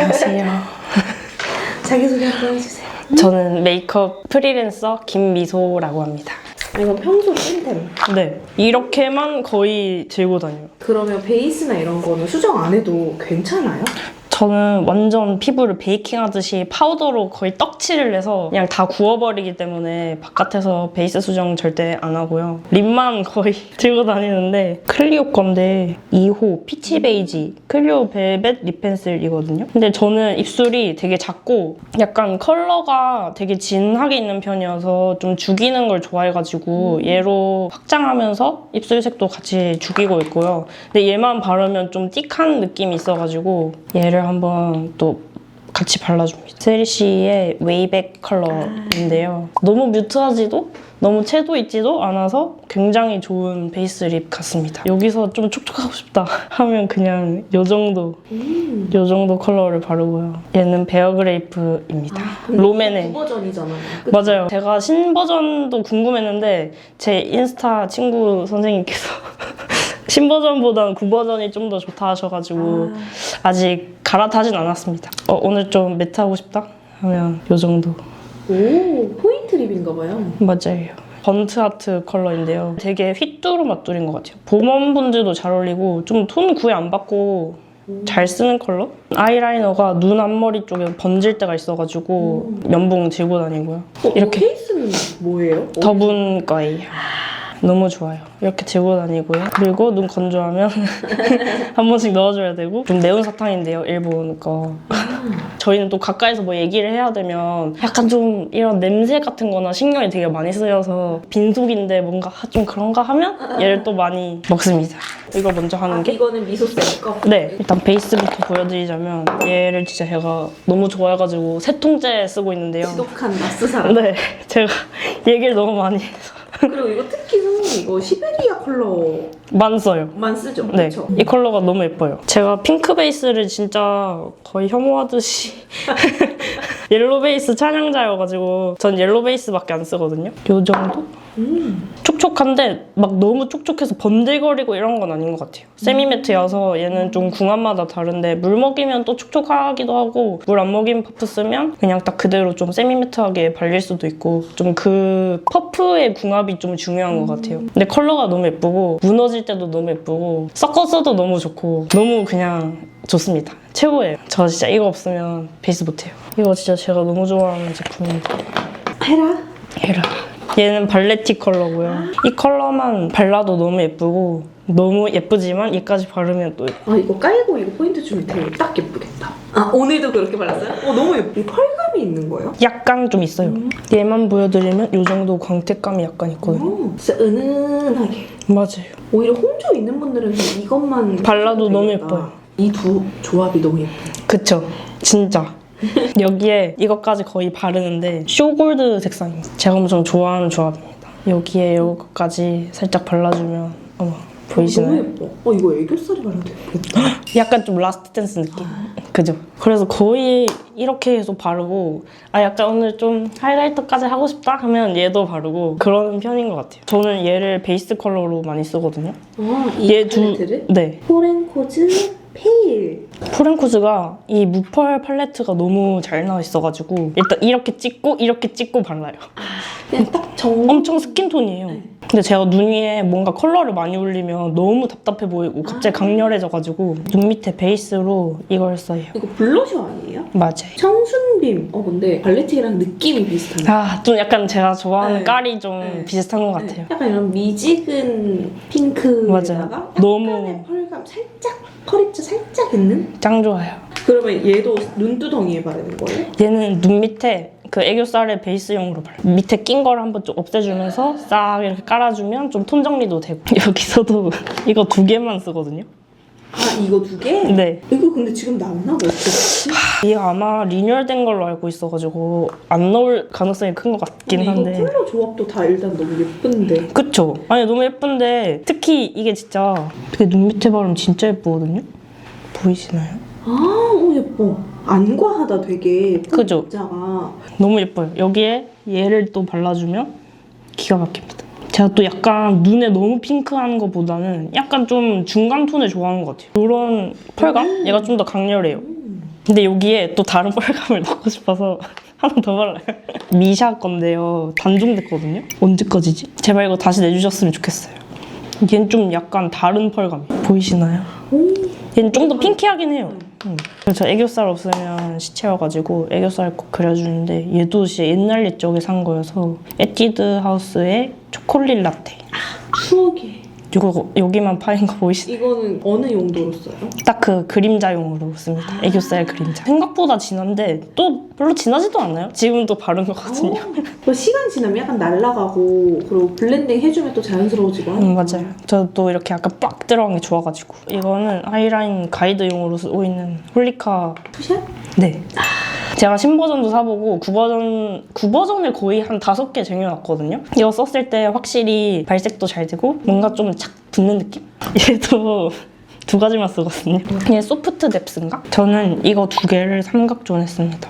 안녕하세요. 자기소개 한번 해주세요. 저는 메이크업 프리랜서 김미소라고 합니다. 이건 평소 찐템. 네, 이렇게만 거의 들고 다녀요. 그러면 베이스나 이런 거는 수정 안 해도 괜찮아요? 저는 완전 피부를 베이킹 하듯이 파우더로 거의 떡칠을 해서 그냥 다 구워버리기 때문에 바깥에서 베이스 수정 절대 안 하고요. 립만 거의 들고 다니는데 클리오 건데 2호 피치 베이지 클리오 벨벳 립 펜슬이거든요. 근데 저는 입술이 되게 작고 약간 컬러가 되게 진하게 있는 편이어서 좀 죽이는 걸 좋아해가지고 얘로 확장하면서 입술색도 같이 죽이고 있고요. 근데 얘만 바르면 좀 띡한 느낌이 있어가지고 얘를 한번 또 같이 발라줍니다. 세리시의 웨이백 컬러인데요. 너무 뮤트하지도 너무 채도 있지도 않아서 굉장히 좋은 베이스 립 같습니다. 여기서 좀 촉촉하고 싶다 하면 그냥 요 정도 컬러를 바르고요. 얘는 베어그레이프입니다. 롬앤의 9버전이잖아요. 맞아요. 제가 신버전도 궁금했는데 제 인스타 친구 선생님께서 신버전보단 9버전이 좀 더 좋다 하셔가지고 아직 갈아타진 않았습니다. 오늘 좀 매트하고 싶다 하면 요 정도. 오, 포인트 립인가 봐요. 맞아요. 번트 하트 컬러인데요. 되게 휘뚜루마뚜린 것 같아요. 봄원분들도 잘 어울리고 좀 톤 구애 안 받고 잘 쓰는 컬러? 아이라이너가 눈 앞머리 쪽에 번질 때가 있어가지고 면봉 들고 다니고요. 이렇게 케이스는 뭐예요? 더분 거예요. 너무 좋아요. 이렇게 들고 다니고요. 그리고 눈 건조하면 한 번씩 넣어줘야 되고 좀 매운 사탕인데요, 일본 거. 저희는 또 가까이서 뭐 얘기를 해야 되면 약간 좀 이런 냄새 같은 거나 신경이 되게 많이 쓰여서 빈속인데 뭔가 좀 그런가 하면 얘를 또 많이 먹습니다. 이거 먼저 하는 게 이거는 미소쌤 거? 네, 일단 베이스부터 보여드리자면 얘를 진짜 제가 너무 좋아해가지고 세 통째 쓰고 있는데요. 지독한 마스사랑. 네, 제가 얘기를 너무 많이 해서 그리고 이거 특히 선생님 이거 시베리아 컬러만 써요. 쓰죠? 네, 그쵸? 이 컬러가 너무 예뻐요. 제가 핑크 베이스를 진짜 거의 혐오하듯이 옐로 베이스 찬양자여가지고 전 옐로 베이스밖에 안 쓰거든요. 요 정도? 촉촉한데 막 너무 촉촉해서 번들거리고 이런 건 아닌 것 같아요. 세미매트여서 얘는 좀 궁합마다 다른데 물 먹이면 또 촉촉하기도 하고 물 안 먹이면 퍼프 쓰면 그냥 딱 그대로 좀 세미매트하게 발릴 수도 있고 좀 그 퍼프의 궁합이 좀 중요한 것 같아요. 근데 컬러가 너무 예쁘고 무너질 때도 너무 예쁘고 섞어 써도 너무 좋고 너무 그냥 좋습니다. 최고예요. 저 진짜 이거 없으면 베이스 못해요. 이거 진짜 제가 너무 좋아하는 제품인데 헤라. 얘는 발레티 컬러고요. 이 컬러만 발라도 너무 예쁘고 너무 예쁘지만 얘까지 바르면 또 예뻐요. 이거 깔고 이거 포인트 주면 되게 딱 예쁘겠다. 오늘도 그렇게 발랐어요? 너무 예뻐. 이 펄감이 있는 거예요? 약간 좀 있어요. 얘만 보여드리면 이 정도 광택감이 약간 있거든요. 진짜 은은하게. 맞아요. 오히려 홍조 있는 분들은 이것만 발라도 너무 되겠다. 예뻐요. 이 두 조합이 너무 예뻐요. 그쵸? 진짜. 여기에 이것까지 거의 바르는데 쇼골드 색상입니다. 제가 엄청 좋아하는 조합입니다. 여기에 이거까지 살짝 발라주면 어머 보이시나요? 너무 예뻐. 이거 애교살이 발라도 예쁘겠다. 약간 좀 라스트 댄스 느낌. 그죠? 그래서 거의 이렇게 해서 바르고 약간 오늘 좀 하이라이터까지 하고 싶다 하면 얘도 바르고 그러는 편인 것 같아요. 저는 얘를 베이스 컬러로 많이 쓰거든요. 이 얘 팔레트를? 네. 포렌코즈 페일. 포렌코즈가 이 무펄 팔레트가 너무 잘 나와 있어가지고 일단 이렇게 찍고 발라요. 그냥 딱 엄청 스킨톤이에요. 근데 제가 눈 위에 뭔가 컬러를 많이 올리면 너무 답답해 보이고 갑자기 강렬해져가지고 눈 밑에 베이스로 이걸 써요. 이거 블러셔 아니에요? 맞아요. 청순빔. 근데 발레틱이랑 느낌이 비슷하네. 좀 약간 제가 좋아하는 네. 깔이 좀 네. 비슷한 것 같아요. 약간 이런 미지근 핑크에다가 맞아요. 약간의 너무 펄감 살짝 펄입자 살짝 있는? 짱 좋아요. 그러면 얘도 눈두덩이에 바르는 거예요? 얘는 눈 밑에 그 애교살의 베이스용으로 발라요. 밑에 낀 걸 한번 좀 없애주면서 싹 이렇게 깔아주면 좀 톤 정리도 되고 여기서도 이거 2개만 쓰거든요. 이거 2개? 네. 이거 근데 지금 나오나? 어떻게? 이게 아마 리뉴얼된 걸로 알고 있어가지고 안 넣을 가능성이 큰 것 같긴 한데. 이거 컬러 조합도 다 일단 너무 예쁜데. 그쵸? 아니 너무 예쁜데 특히 이게 진짜 되게 눈 밑에 바르면 진짜 예쁘거든요? 보이시나요? 예뻐. 안 과하다 되게. 그죠? 입자가. 너무 예뻐요. 여기에 얘를 또 발라주면 기가 막힙니다. 제가 또 약간 눈에 너무 핑크한 것보다는 약간 좀 중간 톤을 좋아하는 것 같아요. 이런 펄감? 얘가 좀 더 강렬해요. 근데 여기에 또 다른 펄감을 넣고 싶어서 하나 더 발라요. 미샤 건데요. 단종됐거든요. 언제까지지? 제발 이거 다시 내주셨으면 좋겠어요. 얘는 좀 약간 다른 펄감 보이시나요? 얘는 좀 더 핑키하긴 해요. 저 애교살 없으면 시체여가지고 애교살 꼭 그려주는데 얘도 진짜 옛날 옛적에 산 거여서 에뛰드 하우스의 초콜릿 라떼. 추억이. 이거 여기만 파인 거 보이시나요? 이거는 어느 용도로 써요? 딱 그 그림자용으로 씁니다. 애교살 그림자. 생각보다 진한데 또 별로 진하지도 않아요. 지금 또 바른 거거든요. 그 시간 지나면 약간 날아가고 그리고 블렌딩 해주면 또 자연스러워지고 하는 맞아요. 저도 이렇게 약간 빡 들어간 게 좋아가지고. 이거는 아이라인 가이드용으로 쓰고 있는 홀리카 푸샷? 네. 제가 신버전도 사보고 9버전을 거의 한 5개 쟁여놨거든요. 이거 썼을 때 확실히 발색도 잘 되고 뭔가 좀 착 붙는 느낌? 얘도 2가지만 쓰거든요. 얘 소프트 뎁스인가? 저는 이거 2개를 삼각존 했습니다.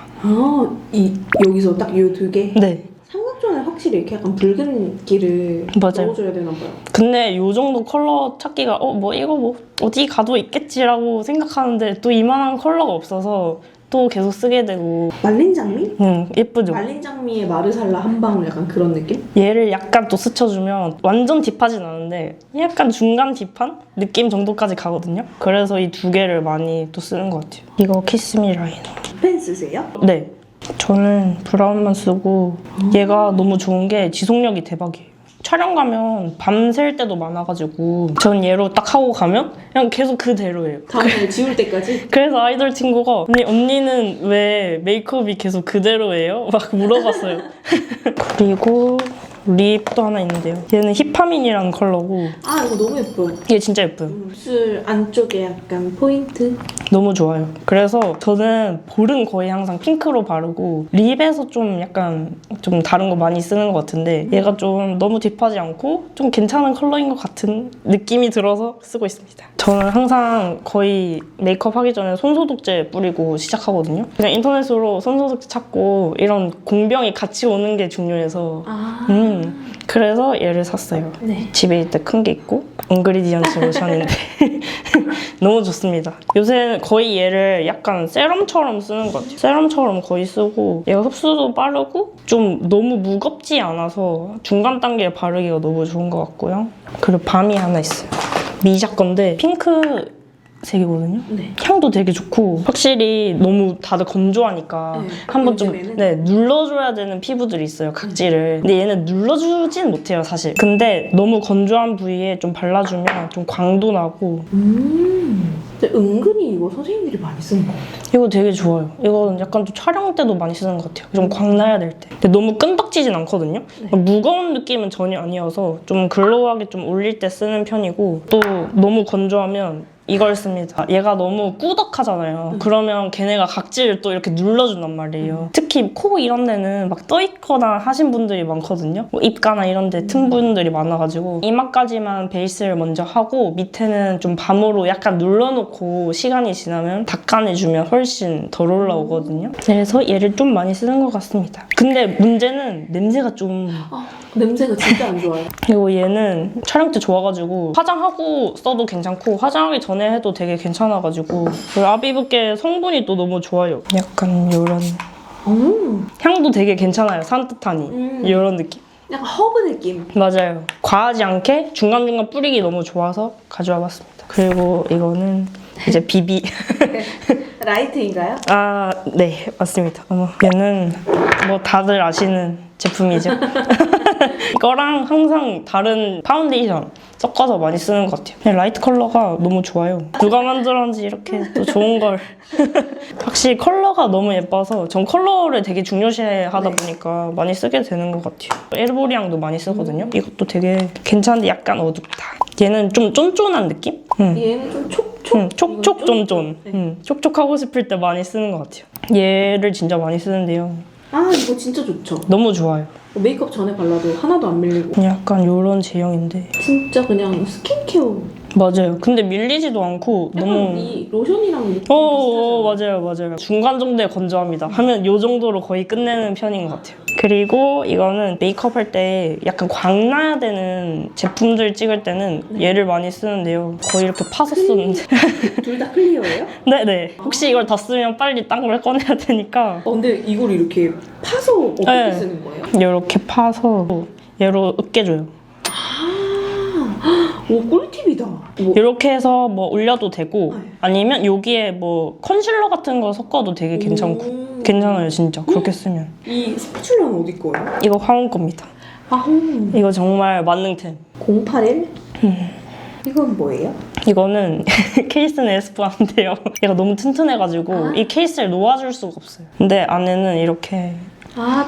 여기서 딱 이 2개? 네. 삼각존에 확실히 이렇게 약간 붉은기를 맞아요. 넣어줘야 되나 봐요. 근데 이 정도 컬러 찾기가 이거 뭐 어디 가도 있겠지라고 생각하는데 또 이만한 컬러가 없어서 또 계속 쓰게 되고. 말린 장미? 예쁘죠? 말린 장미의 마르살라 한 방울 약간 그런 느낌? 얘를 약간 또 스쳐주면 완전 딥하진 않은데 약간 중간 딥한 느낌 정도까지 가거든요. 그래서 이 2개를 많이 또 쓰는 것 같아요. 이거 키스미 라이너. 펜 쓰세요? 네. 저는 브라운만 쓰고 얘가 너무 좋은 게 지속력이 대박이에요. 촬영 가면 밤샐 때도 많아가지고 전 얘로 딱 하고 가면 그냥 계속 그대로예요. 다음에 지울 때까지? 그래서 아이돌 친구가 언니는 왜 메이크업이 계속 그대로예요? 막 물어봤어요. 그리고 립도 하나 있는데요. 얘는 히파민이라는 컬러고 이거 너무 예뻐요. 얘 진짜 예뻐요. 입술 안쪽에 약간 포인트? 너무 좋아요. 그래서 저는 볼은 거의 항상 핑크로 바르고 립에서 좀 약간 좀 다른 거 많이 쓰는 것 같은데 얘가 좀 너무 딥하지 않고 좀 괜찮은 컬러인 것 같은 느낌이 들어서 쓰고 있습니다. 저는 항상 거의 메이크업 하기 전에 손소독제 뿌리고 시작하거든요. 그냥 인터넷으로 손소독제 찾고 이런 공병이 같이 오는 게 중요해서 그래서 얘를 샀어요. 네. 집에 이때 큰 게 있고 잉그리디언트 로션인데 너무 좋습니다. 요새 거의 얘를 약간 세럼처럼 쓰는 것 같아요. 세럼처럼 거의 쓰고 얘가 흡수도 빠르고 좀 너무 무겁지 않아서 중간 단계에 바르기가 너무 좋은 것 같고요. 그리고 밤이 하나 있어요. 미샤 건데 핑크 색이거든요. 네. 향도 되게 좋고 확실히 너무 다들 건조하니까 한번 좀 눌러줘야 되는 피부들이 있어요, 각질을. 근데 얘는 눌러주진 못해요, 사실. 근데 너무 건조한 부위에 좀 발라주면 좀 광도 나고. 근데 은근히 이거 선생님들이 많이 쓰는 것 같아요. 이거 되게 좋아요. 이거는 약간 좀 촬영 때도 많이 쓰는 것 같아요. 좀 광나야 될 때. 근데 너무 끈덕지진 않거든요. 무거운 느낌은 전혀 아니어서 좀 글로우하게 좀 올릴 때 쓰는 편이고 또 너무 건조하면 이걸 씁니다. 얘가 너무 꾸덕하잖아요. 그러면 걔네가 각질을 또 이렇게 눌러준단 말이에요. 특히 코 이런 데는 막 떠있거나 하신 분들이 많거든요. 뭐 입가나 이런 데 튼 분들이 많아가지고 이마까지만 베이스를 먼저 하고 밑에는 좀 밤으로 약간 눌러놓고 시간이 지나면 닦아내주면 훨씬 덜 올라오거든요. 그래서 얘를 좀 많이 쓰는 것 같습니다. 근데 문제는 냄새가 좀... 냄새가 진짜 안 좋아요. 그리고 얘는 촬영 때 좋아가지고 화장하고 써도 괜찮고 화장하기 전에 해도 되게 괜찮아가지고 그리고 아비브께 성분이 또 너무 좋아요. 약간 이런 향도 되게 괜찮아요. 산뜻하니 이런 느낌. 약간 허브 느낌. 맞아요. 과하지 않게 중간중간 뿌리기 너무 좋아서 가져와 봤습니다. 그리고 이거는 이제 비비. 라이트인가요? 네, 맞습니다. 얘는 뭐 다들 아시는 제품이죠. 이거랑 항상 다른 파운데이션 섞어서 많이 쓰는 것 같아요. 그냥 라이트 컬러가 너무 좋아요. 누가 만들었는지 이렇게 또 좋은 걸. 확실히 컬러가 너무 예뻐서 전 컬러를 되게 중요시 하다 보니까 많이 쓰게 되는 것 같아요. 에르보리앙도 많이 쓰거든요. 이것도 되게 괜찮은데 약간 어둡다. 얘는 좀 쫀쫀한 느낌? 얘는 좀 촉촉? 촉촉 쫀쫀. 촉촉하고 싶을 때 많이 쓰는 것 같아요. 얘를 진짜 많이 쓰는데요. 이거 진짜 좋죠. 너무 좋아요. 메이크업 전에 발라도 하나도 안 밀리고 약간 이런 제형인데 진짜 그냥 스킨케어 맞아요. 근데 밀리지도 않고 약간 너무 이 로션이랑 느낌이 맞아요, 맞아요. 중간 정도에 건조합니다. 하면 요 정도로 거의 끝내는 편인 것 같아요. 그리고 이거는 메이크업 할 때 약간 광나야 되는 제품들 찍을 때는 얘를 많이 쓰는데요. 거의 이렇게 파서 쓰는데. 둘 다 클리어예요? 네네. 혹시 이걸 다 쓰면 빨리 딴 걸 꺼내야 되니까 근데 이걸 이렇게 파서 어떻게 네. 쓰는 거예요? 이렇게 파서 얘로 으깨줘요. 오, 꿀팁이다. 뭐, 이렇게 해서 뭐 올려도 되고 네. 아니면 여기에 뭐 컨실러 같은 거 섞어도 되게 괜찮아요, 진짜. 그렇게 쓰면. 이 스파츌라는 어디 거예요? 이거 화원 겁니다. 이거 정말 만능템. 081? 이건 뭐예요? 이거는 케이스는 S4인데요. 얘가 너무 튼튼해가지고 이 케이스를 놓아줄 수가 없어요. 근데 안에는 이렇게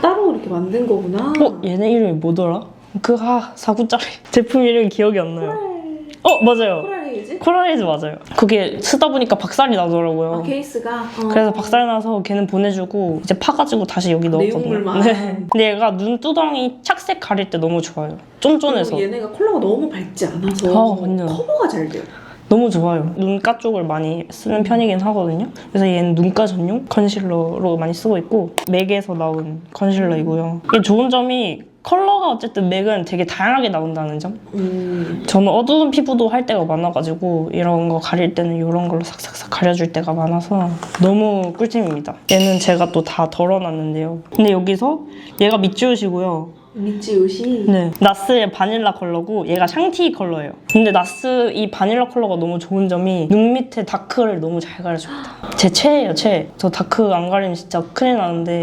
따로 이렇게 만든 거구나. 얘네 이름이 뭐더라? 4구짜리 제품 이름이 기억이 안 나요. 맞아요. 코랄헤이즈? 코랄헤이즈 맞아요. 그게 쓰다 보니까 박살이 나더라고요. 케이스가? 그래서 박살 나서 걔는 보내주고 이제 파가지고 다시 여기 넣었거든요. 내용물만. 네. 근데 얘가 눈두덩이 착색 가릴 때 너무 좋아요. 쫀쫀해서. 그리고 얘네가 컬러가 너무 밝지 않아서 완전. 커버가 잘 돼요. 너무 좋아요. 눈가 쪽을 많이 쓰는 편이긴 하거든요. 그래서 얘는 눈가 전용 컨실러로 많이 쓰고 있고 맥에서 나온 컨실러이고요. 이게 좋은 점이 컬러가 어쨌든 맥은 되게 다양하게 나온다는 점. 저는 어두운 피부도 할 때가 많아가지고 이런 거 가릴 때는 이런 걸로 싹싹싹 가려줄 때가 많아서 너무 꿀템입니다. 얘는 제가 또 다 덜어놨는데요. 근데 여기서 얘가 밑지우시고요. 미찌옷이 네, 나스의 바닐라 컬러고 얘가 샹티 컬러예요. 근데 나스 이 바닐라 컬러가 너무 좋은 점이 눈 밑에 다크를 너무 잘 가려줍니다. 제 최애예요, 최애. 저 다크 안 가리면 진짜 큰일 나는데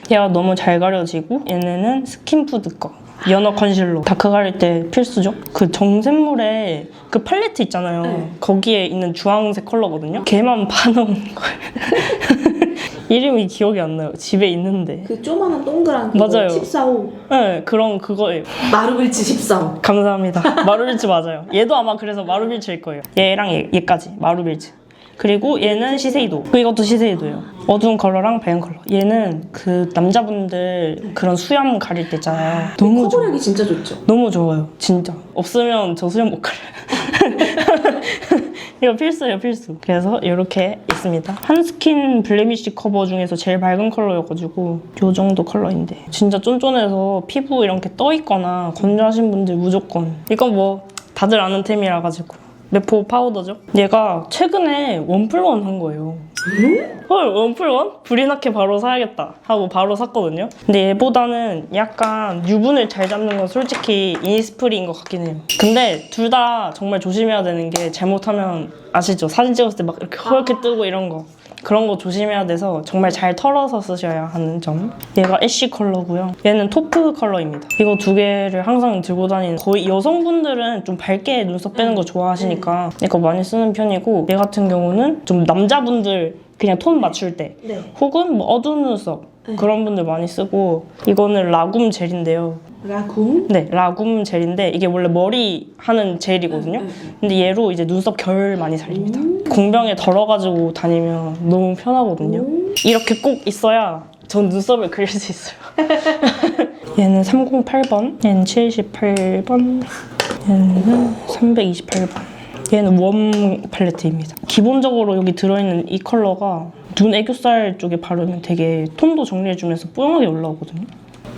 얘가 너무 잘 가려지고 얘네는 스킨푸드 거. 연어 컨실러. 다크 가릴 때 필수죠. 그 정샘물에 그 팔레트 있잖아요. 네. 거기에 있는 주황색 컬러거든요. 걔만 파놓은 거예요. 이름이 기억이 안 나요. 집에 있는데. 그 조그만한 동그란 그거 맞아요. 14호 네, 그거예요. 마루빌치 14호. 감사합니다. 마루빌츠 맞아요. 얘도 아마 그래서 마루빌츠일 거예요. 얘랑 얘까지 마루빌츠. 그리고 얘는 시세이도. 이것도 시세이도예요. 어두운 컬러랑 밝은 컬러. 얘는 그 남자분들 그런 수염 가릴 때 있잖아요. 너무 좋아요. 커버력이 진짜 좋죠. 너무 좋아요. 진짜. 없으면 저 수염 못 가려요. 이거 필수예요, 필수. 그래서 이렇게 있습니다. 한스킨 블레미쉬 커버 중에서 제일 밝은 컬러여가지고 이 정도 컬러인데 진짜 쫀쫀해서 피부 이렇게 떠있거나 건조하신 분들 무조건. 이건 뭐 다들 아는 템이라 가지고 메포 파우더죠. 얘가 최근에 1+1 한 거예요. 헐, 1+1? 불이 나게 바로 사야겠다 하고 바로 샀거든요. 근데 얘보다는 약간 유분을 잘 잡는 건 솔직히 이니스프리인 것 같긴 해요. 근데 둘 다 정말 조심해야 되는 게 잘못하면 아시죠? 사진 찍었을 때 막 이렇게 허옇게 뜨고 이런 거. 그런 거 조심해야 돼서 정말 잘 털어서 쓰셔야 하는 점. 얘가 애쉬 컬러고요. 얘는 토프 컬러입니다. 이거 두 개를 항상 들고 다니는, 거의 여성분들은 좀 밝게 눈썹 빼는 거 좋아하시니까 이거 많이 쓰는 편이고, 얘 같은 경우는 좀 남자분들 그냥 톤 맞출 때 네. 혹은 뭐 어두운 눈썹 그런 분들 많이 쓰고, 이거는 라굼 젤인데요. 라굼? 네, 라굼 젤인데 이게 원래 머리 하는 젤이거든요. 근데 얘로 이제 눈썹 결 많이 살립니다. 공병에 덜어가지고 다니면 너무 편하거든요. 이렇게 꼭 있어야 전 눈썹을 그릴 수 있어요. 얘는 308번, 얘는 78번, 얘는 328번. 얘는 웜 팔레트입니다. 기본적으로 여기 들어있는 이 컬러가 눈 애교살 쪽에 바르면 되게 톤도 정리해주면서 뽀용하게 올라오거든요.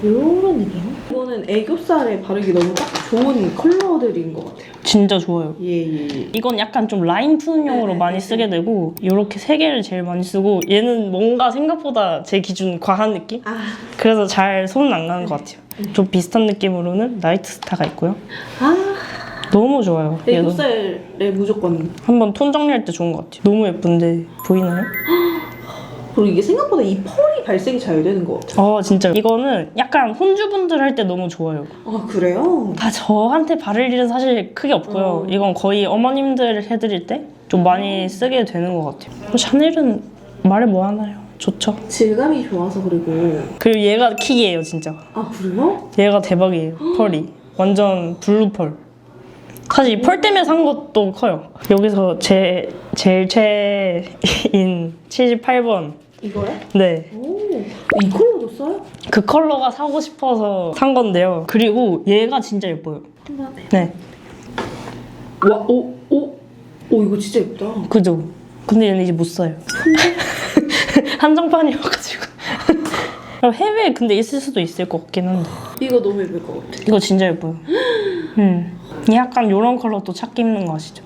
이런 느낌? 이거는 애교살에 바르기 너무 딱 좋은 컬러들인 것 같아요. 진짜 좋아요. 예. 이건 약간 좀 라인 푸는용으로 많이 쓰게 되고, 이렇게 세 개를 제일 많이 쓰고, 얘는 뭔가 생각보다 제 기준 과한 느낌? 그래서 잘 손은 안 가는 것 같아요. 좀 비슷한 느낌으로는 나이트 스타가 있고요. 너무 좋아요. 얘도. 애교살에 무조건. 한번 톤 정리할 때 좋은 것 같아요. 너무 예쁜데 보이나요? 그리고 이게 생각보다 이 펄이 발색이 잘 되는 것 같아요. 진짜 이거는 약간 혼주분들 할 때 너무 좋아요. 그래요? 저한테 바를 일은 사실 크게 없고요. 이건 거의 어머님들 해드릴 때 좀 많이 쓰게 되는 것 같아요. 샤넬은 말을 뭐 하나요? 좋죠. 질감이 좋아서. 그리고 얘가 킥이에요, 진짜. 그래요? 얘가 대박이에요, 펄이. 완전 블루 펄. 사실 이 펄 때문에 산 것도 커요. 여기서 제일 최애인 78번. 이거요? 네. 이 컬러도 써요? 그 컬러가 사고 싶어서 산 건데요. 그리고 얘가 진짜 예뻐요. 한번 해요. 네. 와, 오, 이거 진짜 예쁘다. 그죠? 근데 얘는 이제 못 써요. 한정판이어가지고. 해외에 근데 있을 수도 있을 것 같긴 한데. 이거 너무 예쁠 것 같아. 이거 진짜 예뻐요. 약간 이런 컬러도 찾기 힘든 거 아시죠?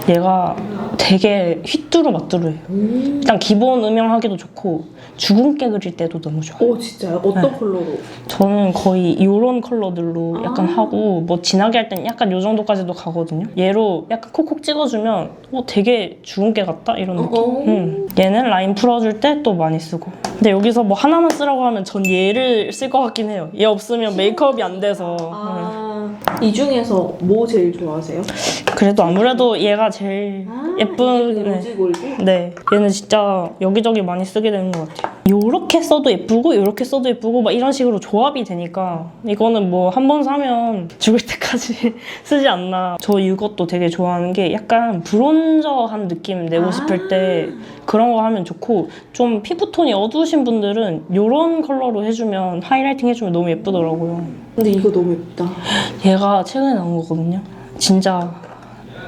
얘가 되게 휘뚜루마뚜루해요. 일단 기본 음영하기도 좋고 주근깨 그릴 때도 너무 좋아요. 오, 진짜요? 어떤 컬러로? 저는 거의 이런 컬러들로 약간 하고 뭐 진하게 할 땐 약간 이 정도까지도 가거든요. 얘로 약간 콕콕 찍어주면 되게 주근깨 같다? 이런 느낌. 얘는 라인 풀어줄 때 또 많이 쓰고. 근데 여기서 뭐 하나만 쓰라고 하면 전 얘를 쓸 것 같긴 해요. 얘 없으면 메이크업이 안 돼서. 이 중에서 뭐 제일 좋아하세요? 그래도 아무래도 얘가 제일 예쁜. 로지 골드? 네, 얘는 진짜 여기저기 많이 쓰게 되는 것 같아요. 요렇게 써도 예쁘고 요렇게 써도 예쁘고 막 이런 식으로 조합이 되니까 이거는 뭐 한 번 사면 죽을 때까지 쓰지 않나. 저 이것도 되게 좋아하는 게 약간 브론저한 느낌 내고 싶을 때 그런 거 하면 좋고, 좀 피부톤이 어두우신 분들은 요런 컬러로 해주면, 하이라이팅 해주면 너무 예쁘더라고요. 근데 이거 너무 예쁘다. 얘가 최근에 나온 거거든요. 진짜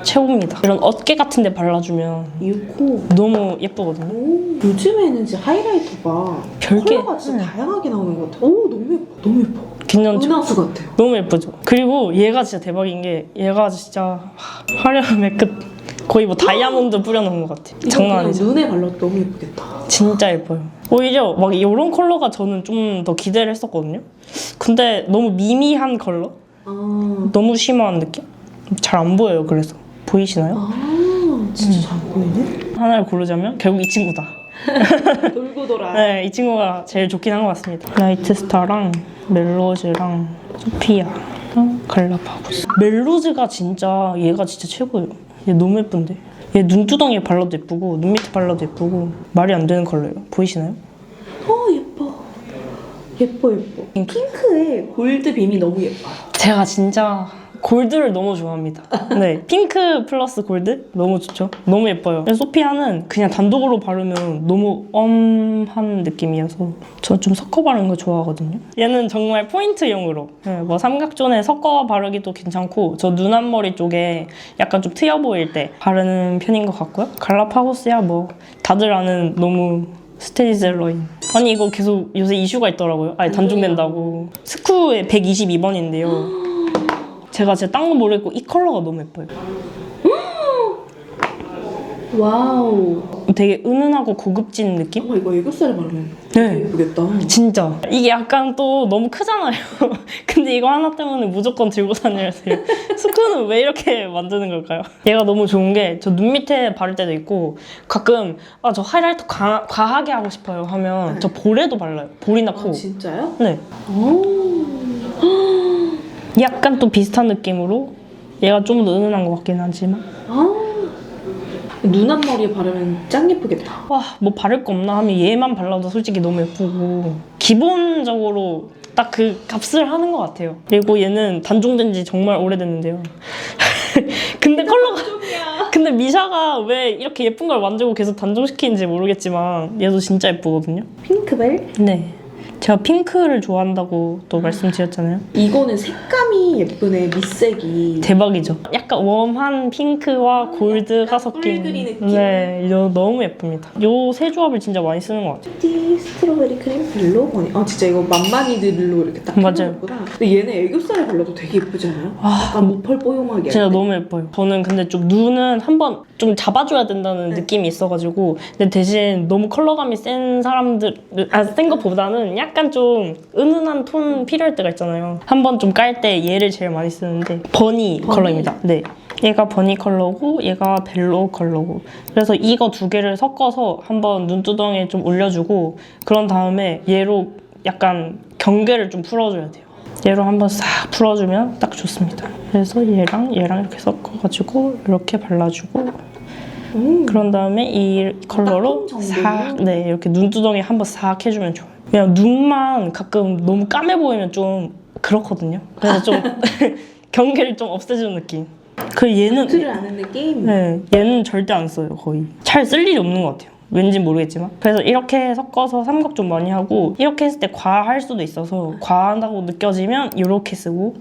최고입니다. 이런 어깨 같은 데 발라주면 이거 너무 예쁘거든요. 요즘에는 진짜 하이라이터가 별게 컬러가 진짜 다양하게 나오는 것 같아. 오, 너무 예뻐. 너무 예뻐. 괜찮죠? 은하수 같아요. 너무 예쁘죠? 그리고 얘가 진짜 대박인 게, 얘가 진짜 화려함의 끝. 거의 뭐 다이아몬드 뿌려놓은 것 같아. 장난 아니죠? 눈에 발라도 너무 예쁘겠다. 진짜 예뻐요. 오히려 막 이런 컬러가 저는 좀 더 기대를 했었거든요. 근데 너무 미미한 컬러? 너무 심한 느낌? 잘 안 보여요. 그래서 보이시나요? 진짜 잘 보이네. 하나를 고르자면 결국 이 친구다. 돌고 돌아. 네, 이 친구가 제일 좋긴 한 것 같습니다. 라이트스타랑 멜로즈랑 소피아랑 갈라파고스. 멜로즈가 진짜, 얘가 진짜 최고예요. 얘 너무 예쁜데? 얘 눈두덩이에 발라도 예쁘고 눈 밑에 발라도 예쁘고 말이 안 되는 컬러예요. 보이시나요? 예뻐. 예뻐. 핑크에 골드 빔이 너무 예뻐요. 제가 진짜 골드를 너무 좋아합니다. 네, 핑크 플러스 골드? 너무 좋죠? 너무 예뻐요. 소피아는 그냥 단독으로 바르면 너무 엄한 느낌이어서 저 좀 섞어 바르는 거 좋아하거든요. 얘는 정말 포인트용으로, 네, 뭐 삼각존에 섞어 바르기도 괜찮고, 저 눈 앞머리 쪽에 약간 좀 트여 보일 때 바르는 편인 것 같고요. 갈라파고스야 뭐 다들 아는 너무 스테디셀러인. 아니 이거 계속 요새 이슈가 있더라고요. 아니 단종된다고. 스쿠의 122번인데요. 제가 진짜 딴 거 모르겠고 이 컬러가 너무 예뻐요. 와우. 되게 은은하고 고급진 느낌? 이거 애교살에 바르면 네. 되게 예쁘겠다. 진짜. 이게 약간 또 너무 크잖아요. 근데 이거 하나 때문에 무조건 들고 다녀야 돼요. 스쿠는 왜 이렇게 만드는 걸까요? 얘가 너무 좋은 게, 저 눈 밑에 바를 때도 있고, 가끔 저 하이라이터 과하게 하고 싶어요 하면 저 볼에도 발라요. 볼이나 코. 진짜요? 네. 약간 또 비슷한 느낌으로, 얘가 좀 더 은은한 것 같긴 하지만. 눈 앞머리에 바르면 짱 예쁘겠다. 와, 뭐 바를 거 없나 하면 얘만 발라도 솔직히 너무 예쁘고, 기본적으로 딱 그 값을 하는 것 같아요. 그리고 얘는 단종된 지 정말 오래됐는데요. 근데 컬러가, 근데 미샤가 왜 이렇게 예쁜 걸 만들고 계속 단종시키는지 모르겠지만 얘도 진짜 예쁘거든요. 핑크벨? 네. 제가 핑크를 좋아한다고 또 말씀드렸잖아요. 이거는 색감이 예쁘네, 밑색이. 대박이죠. 약간 웜한 핑크와 골드가 섞인. 꿀그리 느낌. 네, 이거 너무 예쁩니다. 요 세 조합을 진짜 많이 쓰는 것 같아요. 스트로베리 크림 벨로 버니. 진짜 이거 만만이들로 이렇게 딱 맞아요. 해놓았구나. 근데 얘는 애교살에 발라도 되게 예쁘지 않아요? 약간 모펄 뽀용하게. 진짜 너무 예뻐요. 저는 근데 좀 눈은 한번 좀 잡아줘야 된다는 느낌이 있어가지고, 근데 대신 너무 컬러감이 센 사람들, 센 것보다는 약간 좀 은은한 톤 필요할 때가 있잖아요. 한번 좀 깔 때 얘를 제일 많이 쓰는데, 버니 컬러입니다. 네. 얘가 버니 컬러고 얘가 벨로 컬러고, 그래서 이거 두 개를 섞어서 한번 눈두덩이에 좀 올려주고, 그런 다음에 얘로 약간 경계를 좀 풀어줘야 돼요. 얘로 한번 싹 풀어주면 딱 좋습니다. 그래서 얘랑 이렇게 섞어가지고 이렇게 발라주고, 그런 다음에 이 컬러로 싹, 네, 이렇게 눈두덩이 한번 싹 해주면 좋아요. 그냥 눈만 가끔 너무 까매 보이면 좀 그렇거든요. 그래서 좀 경계를 좀 없애주는 느낌. 그 얘는 노트를 아는 느낌? 네, 얘는 절대 안 써요. 거의 잘 쓸 일이 없는 것 같아요. 왠지 모르겠지만. 그래서 이렇게 섞어서 삼각 좀 많이 하고 이렇게 했을 때 과할 수도 있어서 과한다고 느껴지면 이렇게 쓰고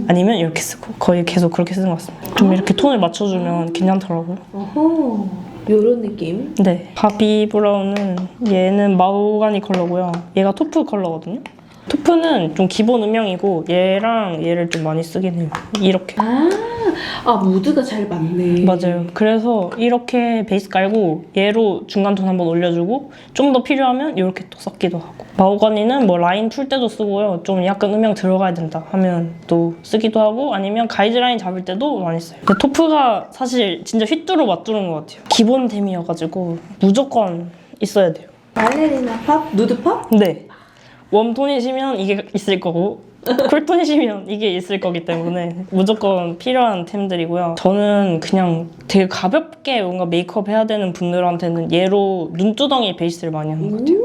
아니면 이렇게 쓰고 거의 계속 그렇게 쓰는 것 같습니다. 좀 이렇게 톤을 맞춰주면 괜찮더라고요. 어허. 요런 느낌? 네. 바비 브라운은 얘는 마호가니 컬러고요. 얘가 토프 컬러거든요. 토프는 좀 기본 음영이고 얘랑 얘를 좀 많이 쓰긴 해요. 이렇게. 무드가 잘 맞네. 맞아요. 그래서 이렇게 베이스 깔고 얘로 중간 톤 한번 올려주고 좀 더 필요하면 이렇게 또 섞기도 하고. 마호가니는 뭐 라인 풀 때도 쓰고요. 좀 약간 음영 들어가야 된다 하면 또 쓰기도 하고 아니면 가이드라인 잡을 때도 많이 써요. 근데 토프가 사실 진짜 휘뚜루 마뚜루인 것 같아요. 기본템이어가지고 무조건 있어야 돼요. 발레리나 팝? 누드 팝? 네. 웜톤이시면 이게 있을 거고 쿨톤이시면 이게 있을 거기 때문에 무조건 필요한 템들이고요. 저는 그냥 되게 가볍게 뭔가 메이크업 해야 되는 분들한테는 얘로 눈두덩이 베이스를 많이 하는 것 같아요.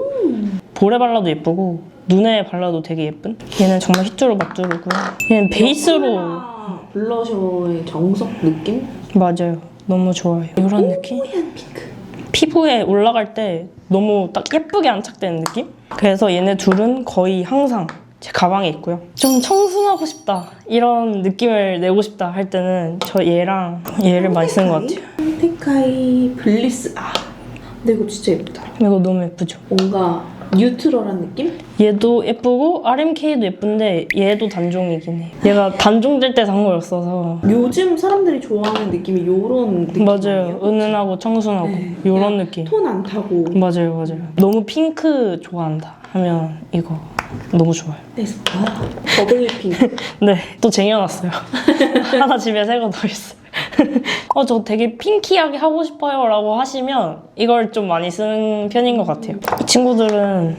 볼에 발라도 예쁘고 눈에 발라도 되게 예쁜? 얘는 정말 휘뚜루 마뚜루고요. 얘는 베이스로 블러셔의 정석 느낌? 맞아요. 너무 좋아요. 이런 느낌? 뽀얀 핑크. 피부에 올라갈 때 너무 딱 예쁘게 안착되는 느낌? 그래서 얘네 둘은 거의 항상 제 가방에 있고요. 좀 청순하고 싶다 이런 느낌을 내고 싶다 할 때는 저 얘랑 얘를 많이 쓰는 것 같아요. 선테카이 블리스. 근데 이거 진짜 예쁘다. 이거 너무 예쁘죠? 뭔가 뉴트럴한 느낌? 얘도 예쁘고 RMK도 예쁜데 얘도 단종이긴 해. 얘가 단종될 때 산 거였어서 요즘 사람들이 좋아하는 느낌이 요런 느낌 맞아요. 아니에요? 은은하고 청순하고 네. 요런 느낌. 톤 안 타고. 맞아요. 너무 핑크 좋아한다 하면 이거 너무 좋아요. 버블 핑크. 네, 또 쟁여놨어요. 하나 집에 새 거 더 있어요. 저 되게 핑키하게 하고 싶어요 라고 하시면 이걸 좀 많이 쓰는 편인 것 같아요. 이 친구들은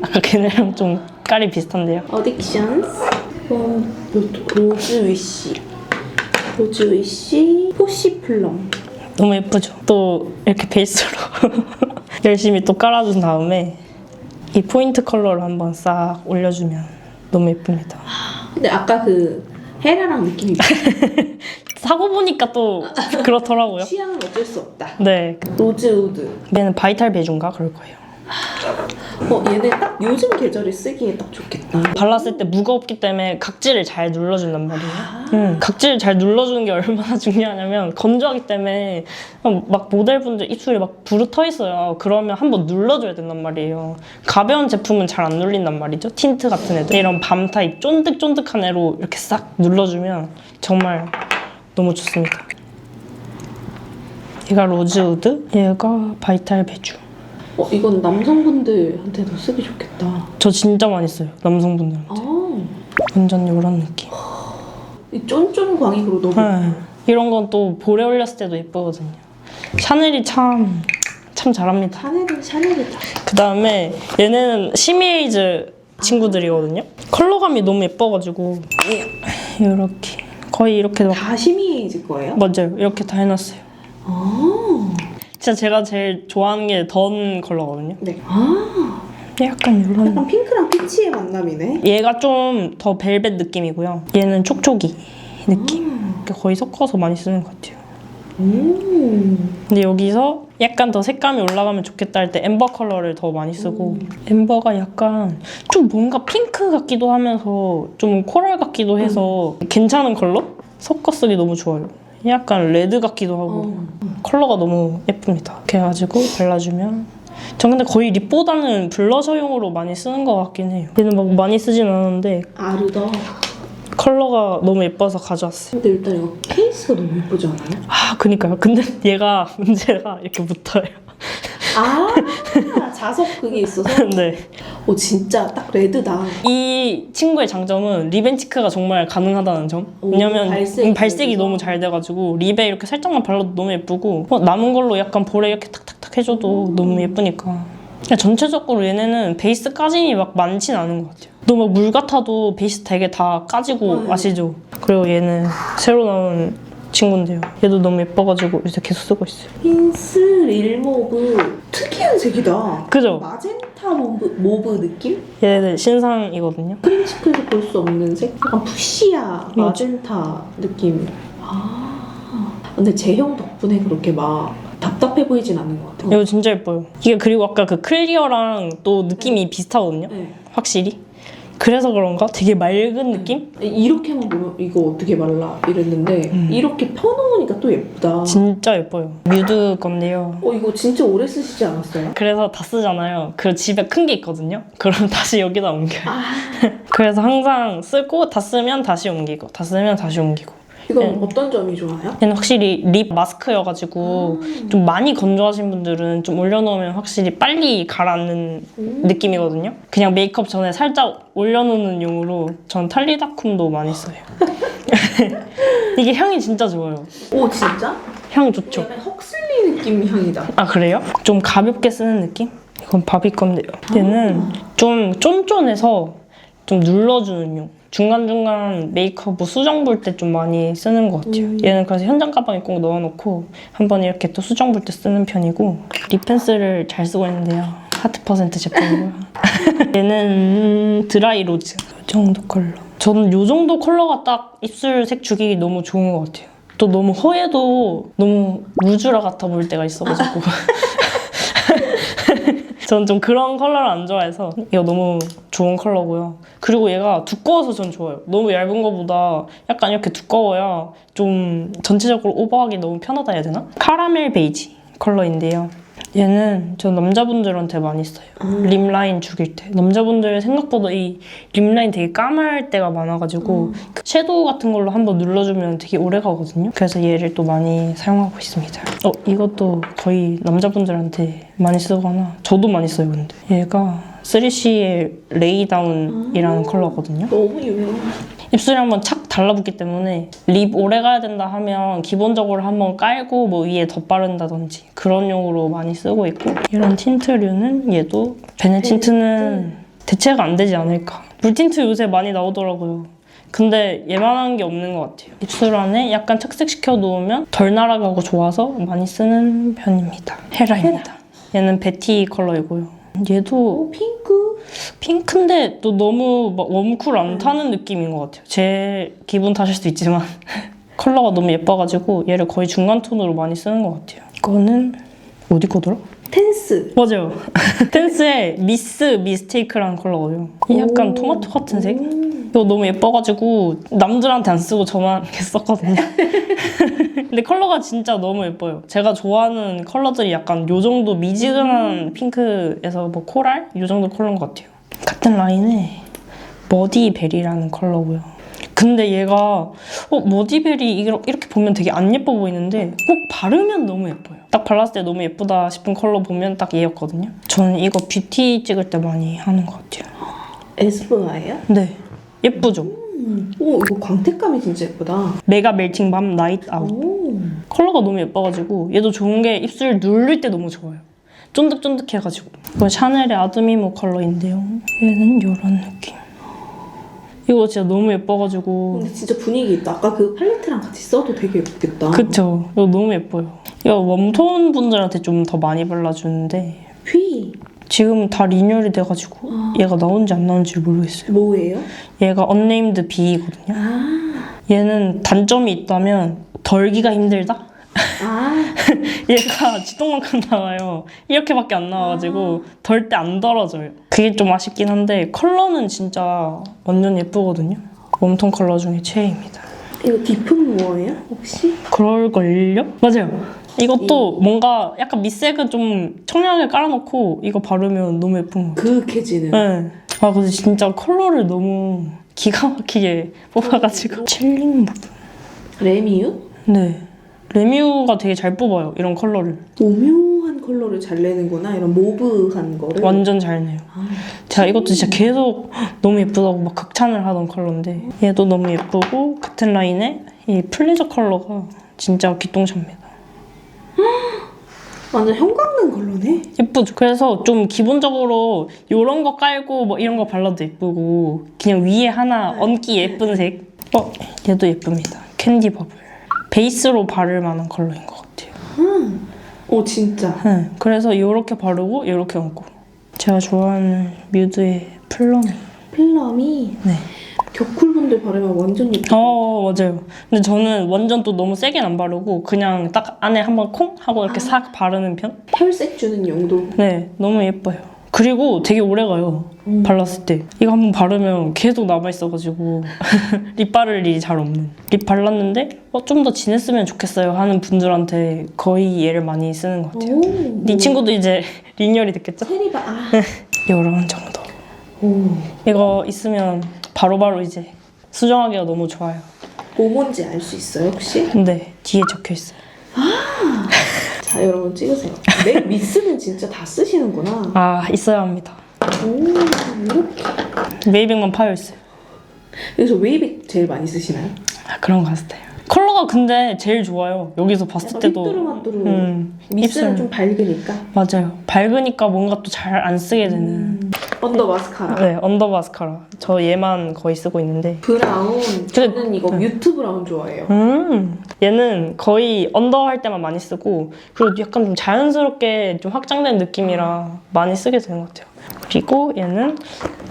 아까 걔네랑 좀 깔이 비슷한데요. 어딕션스. 로즈 위시. 로즈 위시. 포시플럼. 너무 예쁘죠? 또 이렇게 베이스로 열심히 또 깔아준 다음에 이 포인트 컬러를 한번 싹 올려주면 너무 예쁩니다. 근데 아까 그 헤라랑 느낌이 사고 보니까 또 그렇더라고요. 취향은 어쩔 수 없다. 네. 로즈우드. 얘는 바이탈 베주인가 그럴 거예요. 얘네 딱 요즘 계절에 쓰기에 딱 좋겠다. 발랐을 때 무겁기 때문에 각질을 잘 눌러준단 말이에요. 각질을 잘 눌러주는 게 얼마나 중요하냐면 건조하기 때문에 막 모델분들 입술이 막 부르터 있어요. 그러면 한번 눌러줘야 된단 말이에요. 가벼운 제품은 잘 안 눌린단 말이죠. 틴트 같은 애들. 이런 밤 타입 쫀득쫀득한 애로 이렇게 싹 눌러주면 정말 너무 좋습니다. 얘가 로즈우드, 얘가 바이탈 베주. 이건 남성분들한테도 쓰기 좋겠다. 저 진짜 많이 써요. 남성분들한테. 완전 이런 느낌. 이 쫀쫀 광익으로 너무 네. 이런 건 또 볼에 올렸을 때도 예쁘거든요. 샤넬이 참 잘합니다. 샤넬이다. 그 다음에 얘는 시미에이즈 친구들이거든요. 컬러감이 너무 예뻐가지고 이렇게 거의 이렇게 다 시미에이즈 거예요? 맞아요. 이렇게 다 해놨어요. 진짜 제가 제일 좋아하는 게 던 컬러거든요. 네. 약간 이런 약간 핑크랑 피치의 만남이네. 얘가 좀 더 벨벳 느낌이고요. 얘는 촉촉이 느낌. 거의 섞어서 많이 쓰는 것 같아요. 근데 여기서 약간 더 색감이 올라가면 좋겠다 할 때 엠버 컬러를 더 많이 쓰고 엠버가 약간 좀 뭔가 핑크 같기도 하면서 좀 코랄 같기도 해서 괜찮은 컬러? 섞어 쓰기 너무 좋아요. 약간 레드 같기도 하고 컬러가 너무 예쁩니다. 이렇게 해가지고 발라주면 전 근데 거의 립보다는 블러셔용으로 많이 쓰는 것 같긴 해요. 얘는 막 많이 쓰진 않았는데 아르더. 컬러가 너무 예뻐서 가져왔어요. 근데 일단 이거 케이스가 너무 예쁘지 않아요? 그니까요. 근데 얘가 문제가 이렇게 붙어요. 자석 그게 있어서? 네. 진짜 딱 레드다. 이 친구의 장점은 립 앤 치크가 정말 가능하다는 점. 왜냐면 발색이 너무 잘 돼가지고 립에 이렇게 살짝만 발라도 너무 예쁘고 남은 걸로 약간 볼에 이렇게 탁탁탁 해줘도 너무 예쁘니까. 그냥 전체적으로 얘네는 베이스 까짐이 막 많진 않은 것 같아요. 너무 물 같아도 베이스 되게 다 까지고 아시죠? 그리고 얘는 새로 나온 친구인데요. 얘도 너무 예뻐가지고 요새 계속 쓰고 있어요. 핀스 릴모브. 특이한 색이다. 그죠? 마젠타 모브 느낌? 얘네들 신상이거든요. 크림치크에서 볼 수 없는 색? 약간 푸시아 마젠타 느낌. 근데 제형 덕분에 그렇게 막 답답해 보이진 않는 것 같아요. 이거 진짜 예뻐요. 이게 그리고 아까 그 클리어랑 또 느낌이 비슷하거든요. 네. 확실히. 그래서 그런가? 되게 맑은 느낌? 이렇게만 보면 이거 어떻게 말라 이랬는데 이렇게 펴놓으니까 또 예쁘다. 진짜 예뻐요. 뮤드 건데요. 이거 진짜 오래 쓰시지 않았어요? 그래서 다 쓰잖아요. 그리고 집에 큰 게 있거든요. 그럼 다시 여기다 옮겨요. 아, 그래서 항상 쓰고 다 쓰면 다시 옮기고 다 쓰면 다시 옮기고. 이건 어떤 점이 좋아요? 얘는 확실히 립 마스크여가지고 좀 많이 건조하신 분들은 좀 올려놓으면 확실히 빨리 가라앉는 느낌이거든요. 그냥 메이크업 전에 살짝 올려놓는 용으로 전 탈리다쿰도 많이 써요. 이게 향이 진짜 좋아요. 오, 진짜? 향 좋죠? 약간 헉슬리 느낌 향이다. 아 그래요? 좀 가볍게 쓰는 느낌? 이건 바비 건데요. 얘는 좀 쫀쫀해서 좀 눌러주는 용. 중간중간 메이크업 뭐 수정 볼 때 좀 많이 쓰는 것 같아요. 얘는 그래서 현장 가방에 꼭 넣어놓고 한번 이렇게 또 수정 볼 때 쓰는 편이고 립 펜슬을 잘 쓰고 있는데요. 하트 퍼센트 제품이고요. 얘는 드라이 로즈. 이 정도 컬러. 저는 이 정도 컬러가 딱 입술색 주기 너무 좋은 것 같아요. 또 너무 허해도 너무 루즈라 같아 보일 때가 있어가지고 전 좀 그런 컬러를 안 좋아해서 이거 너무 좋은 컬러고요. 그리고 얘가 두꺼워서 전 좋아요. 너무 얇은 거보다 약간 이렇게 두꺼워야 좀 전체적으로 오버하기 너무 편하다 해야 되나? 카라멜 베이지 컬러인데요. 얘는 저 남자분들한테 많이 써요. 립 라인 죽일 때. 남자분들 생각보다 이 립 라인 되게 까말 때가 많아가지고 그 섀도우 같은 걸로 한번 눌러주면 되게 오래 가거든요. 그래서 얘를 또 많이 사용하고 있습니다. 이것도 거의 남자분들한테 많이 쓰거나 저도 많이 써요, 근데. 얘가 3CE의 레이다운이라는 컬러거든요. 너무 유명해. 입술에 한번 착 달라붙기 때문에 립 오래 가야 된다 하면 기본적으로 한번 깔고 뭐 위에 덧바른다든지 그런 용으로 많이 쓰고 있고 이런 틴트류는 얘도 베네 틴트는 대체가 안 되지 않을까. 물틴트 요새 많이 나오더라고요. 근데 얘만한 게 없는 것 같아요. 입술 안에 약간 착색시켜 놓으면 덜 날아가고 좋아서 많이 쓰는 편입니다. 헤라입니다. 얘는 베티 컬러이고요. 얘도 핑크인데 또 너무 막 웜쿨 안 타는 느낌인 것 같아요. 제 기분 탓일 수도 있지만 컬러가 너무 예뻐가지고 얘를 거의 중간 톤으로 많이 쓰는 것 같아요. 이거는 어디 거더라? 텐스. 맞아요. 텐스의 미스테이크라는 컬러거든요. 이 약간 토마토 같은 색? 이거 너무 예뻐가지고 남들한테 안 쓰고 저만 이렇게 썼거든요. 근데 컬러가 진짜 너무 예뻐요. 제가 좋아하는 컬러들이 약간 요 정도 미지근한 핑크에서 뭐 코랄? 요 정도 컬러인 것 같아요. 같은 라인에 머디베리라는 컬러고요. 근데 얘가 머디베리 이렇게 보면 되게 안 예뻐 보이는데 꼭 바르면 너무 예뻐요. 딱 발랐을 때 너무 예쁘다 싶은 컬러 보면 딱 얘였거든요. 저는 이거 뷰티 찍을 때 많이 하는 것 같아요. 에스쁘아예요? 네. 예쁘죠? 오, 이거 광택감이 진짜 예쁘다. 메가 멜팅 밤 나이트 아웃. 컬러가 너무 예뻐가지고 얘도 좋은 게 입술 누를 때 너무 좋아요. 쫀득쫀득해가지고. 이건 샤넬의 아드미모 컬러인데요. 얘는 이런 느낌. 이거 진짜 너무 예뻐가지고. 근데 진짜 분위기 있다. 아까 그 팔레트랑 같이 써도 되게 예쁘겠다. 그쵸? 이거 너무 예뻐요. 이거 웜톤 분들한테 좀 더 많이 발라주는데 휘. 지금 다 리뉴얼이 돼가지고 얘가 나온지 안 나온지 모르겠어요. 뭐예요? 얘가 언네임드 B거든요. 얘는 단점이 있다면 덜기가 힘들다? 얘가 지똥만큼 나와요. 이렇게밖에 안 나와가지고 덜 때 안 덜어져요. 그게 좀 아쉽긴 한데 컬러는 진짜 완전 예쁘거든요. 웜톤 컬러 중에 최애입니다. 이거 딥은 뭐예요? 혹시? 그럴걸요? 맞아요. 이것도 뭔가 약간 밑색은 좀 청량하게 깔아놓고 이거 바르면 너무 예쁜 것 같아요. 그윽해지는. 네. 근데 진짜 컬러를 너무 기가 막히게 뽑아가지고 칠링 무브. 레미유? 네. 레뮤가 되게 잘 뽑아요. 이런 컬러를. 오묘한 컬러를 잘 내는구나. 이런 모브한 거를. 완전 잘 내요. 제가 이것도 진짜 계속 너무 예쁘다고 막 극찬을 하던 컬러인데 얘도 너무 예쁘고 같은 라인에 이 플리저 컬러가 진짜 기똥차입니다. 완전 형광등 컬러네. 예쁘죠? 그래서 좀 기본적으로 이런 거 깔고 뭐 이런 거 발라도 예쁘고 그냥 위에 하나 얹기 예쁜 색. 얘도 예쁩니다. 캔디 버블. 베이스로 바를 만한 컬러인 것 같아요. 오, 진짜. 그래서 이렇게 바르고 이렇게 얹고. 제가 좋아하는 뮤드의 플럼이. 플럼이 네. 겨쿨분들 바르면 완전 예뻐. 맞아요. 근데 저는 완전 또 너무 세게는 안 바르고 그냥 딱 안에 한번 콩 하고 이렇게 싹 바르는 편? 혈색 주는 용도. 네, 너무 예뻐요. 그리고 되게 오래 가요. 발랐을 때. 이거 한번 바르면 계속 남아있어가지고 립 바를 일이 잘 없는. 립 발랐는데 좀 더 진했으면 좋겠어요 하는 분들한테 거의 얘를 많이 쓰는 것 같아요. 이 친구도 이제 린열이 됐겠죠? 체리바. 이런 정도. 이거 있으면 바로바로 이제 수정하기가 너무 좋아요. 뭐 뭔지 알 수 있어요 혹시? 근데 뒤에 적혀있어요. 자 여러분 찍으세요. 맥 미스는 진짜 다 쓰시는구나. 있어야 합니다. 이렇게. 메이백만 파여있어요. 그래서 웨이백 제일 많이 쓰시나요? 그런 거 같아요. 컬러가 근데 제일 좋아요. 여기서 봤을 때도. 삐뚤어마뚤어. 미스는 입술. 좀 밝으니까. 맞아요. 밝으니까 뭔가 또 잘 안 쓰게 되는. 언더 마스카라. 네, 언더 마스카라. 저 얘만 거의 쓰고 있는데. 브라운. 저는 이거 뮤트 브라운 좋아해요. 얘는 거의 언더 할 때만 많이 쓰고 그리고 약간 좀 자연스럽게 좀 확장된 느낌이라 많이 쓰게 되는 것 같아요. 그리고 얘는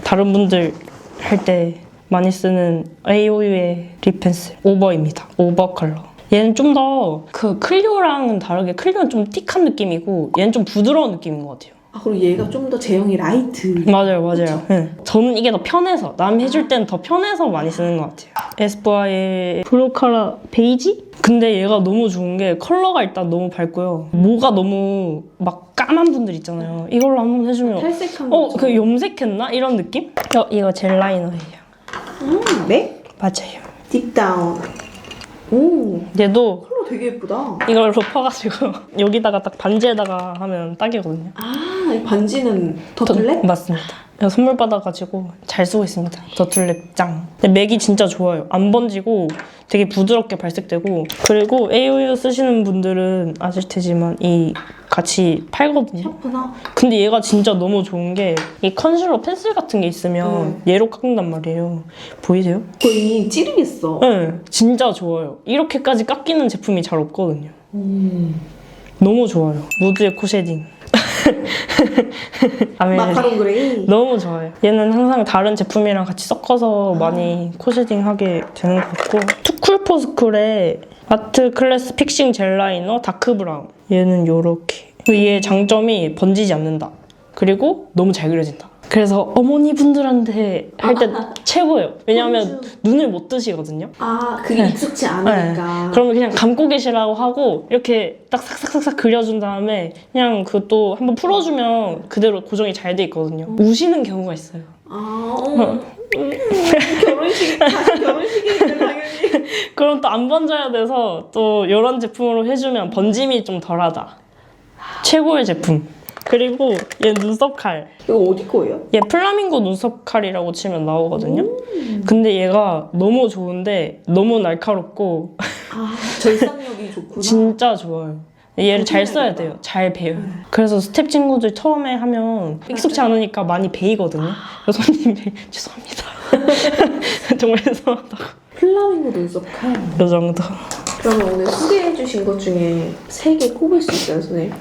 다른 분들 할 때 많이 쓰는 AOU의 립 펜슬 오버입니다. 오버 컬러. 얘는 좀 더 그 클리오랑은 다르게 클리오는 좀 틱한 느낌이고 얘는 좀 부드러운 느낌인 것 같아요. 그리고 얘가 좀 더 제형이 라이트. 맞아요. 네. 저는 이게 더 편해서 남 해줄 때는 더 편해서 많이 쓰는 것 같아요. 에스쁘아의 브로카라 베이지? 근데 얘가 너무 좋은 게 컬러가 일단 너무 밝고요. 모가 너무 막 까만 분들 있잖아요. 이걸로 한번 해주면 탈색한 거. 그 염색했나? 이런 느낌? 이거 젤 라이너예요. 네? 맞아요. 딥다운. 얘도 컬러 되게 예쁘다. 이걸로 퍼가지고 여기다가 딱 반지에다가 하면 딱이거든요. 이 반지는 더툴랩? 맞습니다. 이거 선물 받아가지고 잘 쓰고 있습니다. 더툴랩 짱. 근데 맥이 진짜 좋아요. 안 번지고 되게 부드럽게 발색되고 그리고 AOU 쓰시는 분들은 아실 테지만 이 같이 팔거든요. 샤프너? 근데 얘가 진짜 너무 좋은 게 이 컨실러 펜슬 같은 게 있으면 얘로 깎는단 말이에요. 보이세요? 거의 찌르겠어. 네, 진짜 좋아요. 이렇게까지 깎이는 제품이 잘 없거든요. 너무 좋아요. 무드의 코 쉐딩. 마카롱 그레이. 너무 좋아요. 얘는 항상 다른 제품이랑 같이 섞어서 많이 코 쉐딩 하게 되는 것 같고 투쿨포스쿨의 아트 클래스 픽싱 젤 라이너 다크 브라운. 얘는 요렇게. 얘의 장점이 번지지 않는다. 그리고 너무 잘 그려진다. 그래서 어머니 분들한테 할 때 최고예요. 왜냐하면 눈을 못 뜨시거든요. 그게 익숙치 않으니까. 네. 그러면 그냥 감고 계시라고 하고 이렇게 딱 싹싹싹싹 그려준 다음에 그냥 그것도 한번 풀어주면 그대로 고정이 잘 돼 있거든요. 우시는 경우가 있어요. 다시 결혼식이니까 당연히. 그럼 또 안 번져야 돼서 또 이런 제품으로 해주면 번짐이 좀 덜하다. 최고의 제품. 그리고 얘 눈썹 칼. 이거 어디 거예요? 얘 플라밍고 눈썹 칼이라고 치면 나오거든요. 근데 얘가 너무 좋은데 너무 날카롭고 절삭력이 좋구나. 진짜 좋아요. 얘를 잘 써야 돼요. 잘 배워요. 그래서 스텝 친구들 처음에 하면 익숙치 않으니까 많이 베이거든요. 그래서 손님이 죄송합니다. 정말 죄송하다고. 플라밍고 눈썹 칼. 이 정도. 그러면 오늘 소개해주신 것 중에 3개 꼽을 수 있어요, 선생님?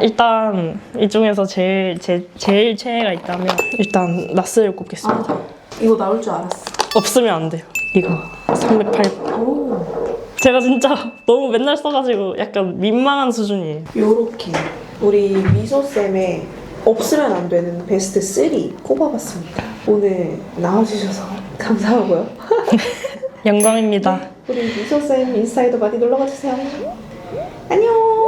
일단 이 중에서 제일 최애가 있다면 일단 나스를 꼽겠습니다. 이거 나올 줄 알았어. 없으면 안 돼요. 이거 308. 제가 진짜 너무 맨날 써가지고 약간 민망한 수준이에요. 요렇게 우리 미소쌤의 없으면 안 되는 베스트 3 꼽아봤습니다. 오늘 나와주셔서 감사하고요. 영광입니다. 우리 미소쌤 인스타에도 많이 놀러가주세요. 안녕.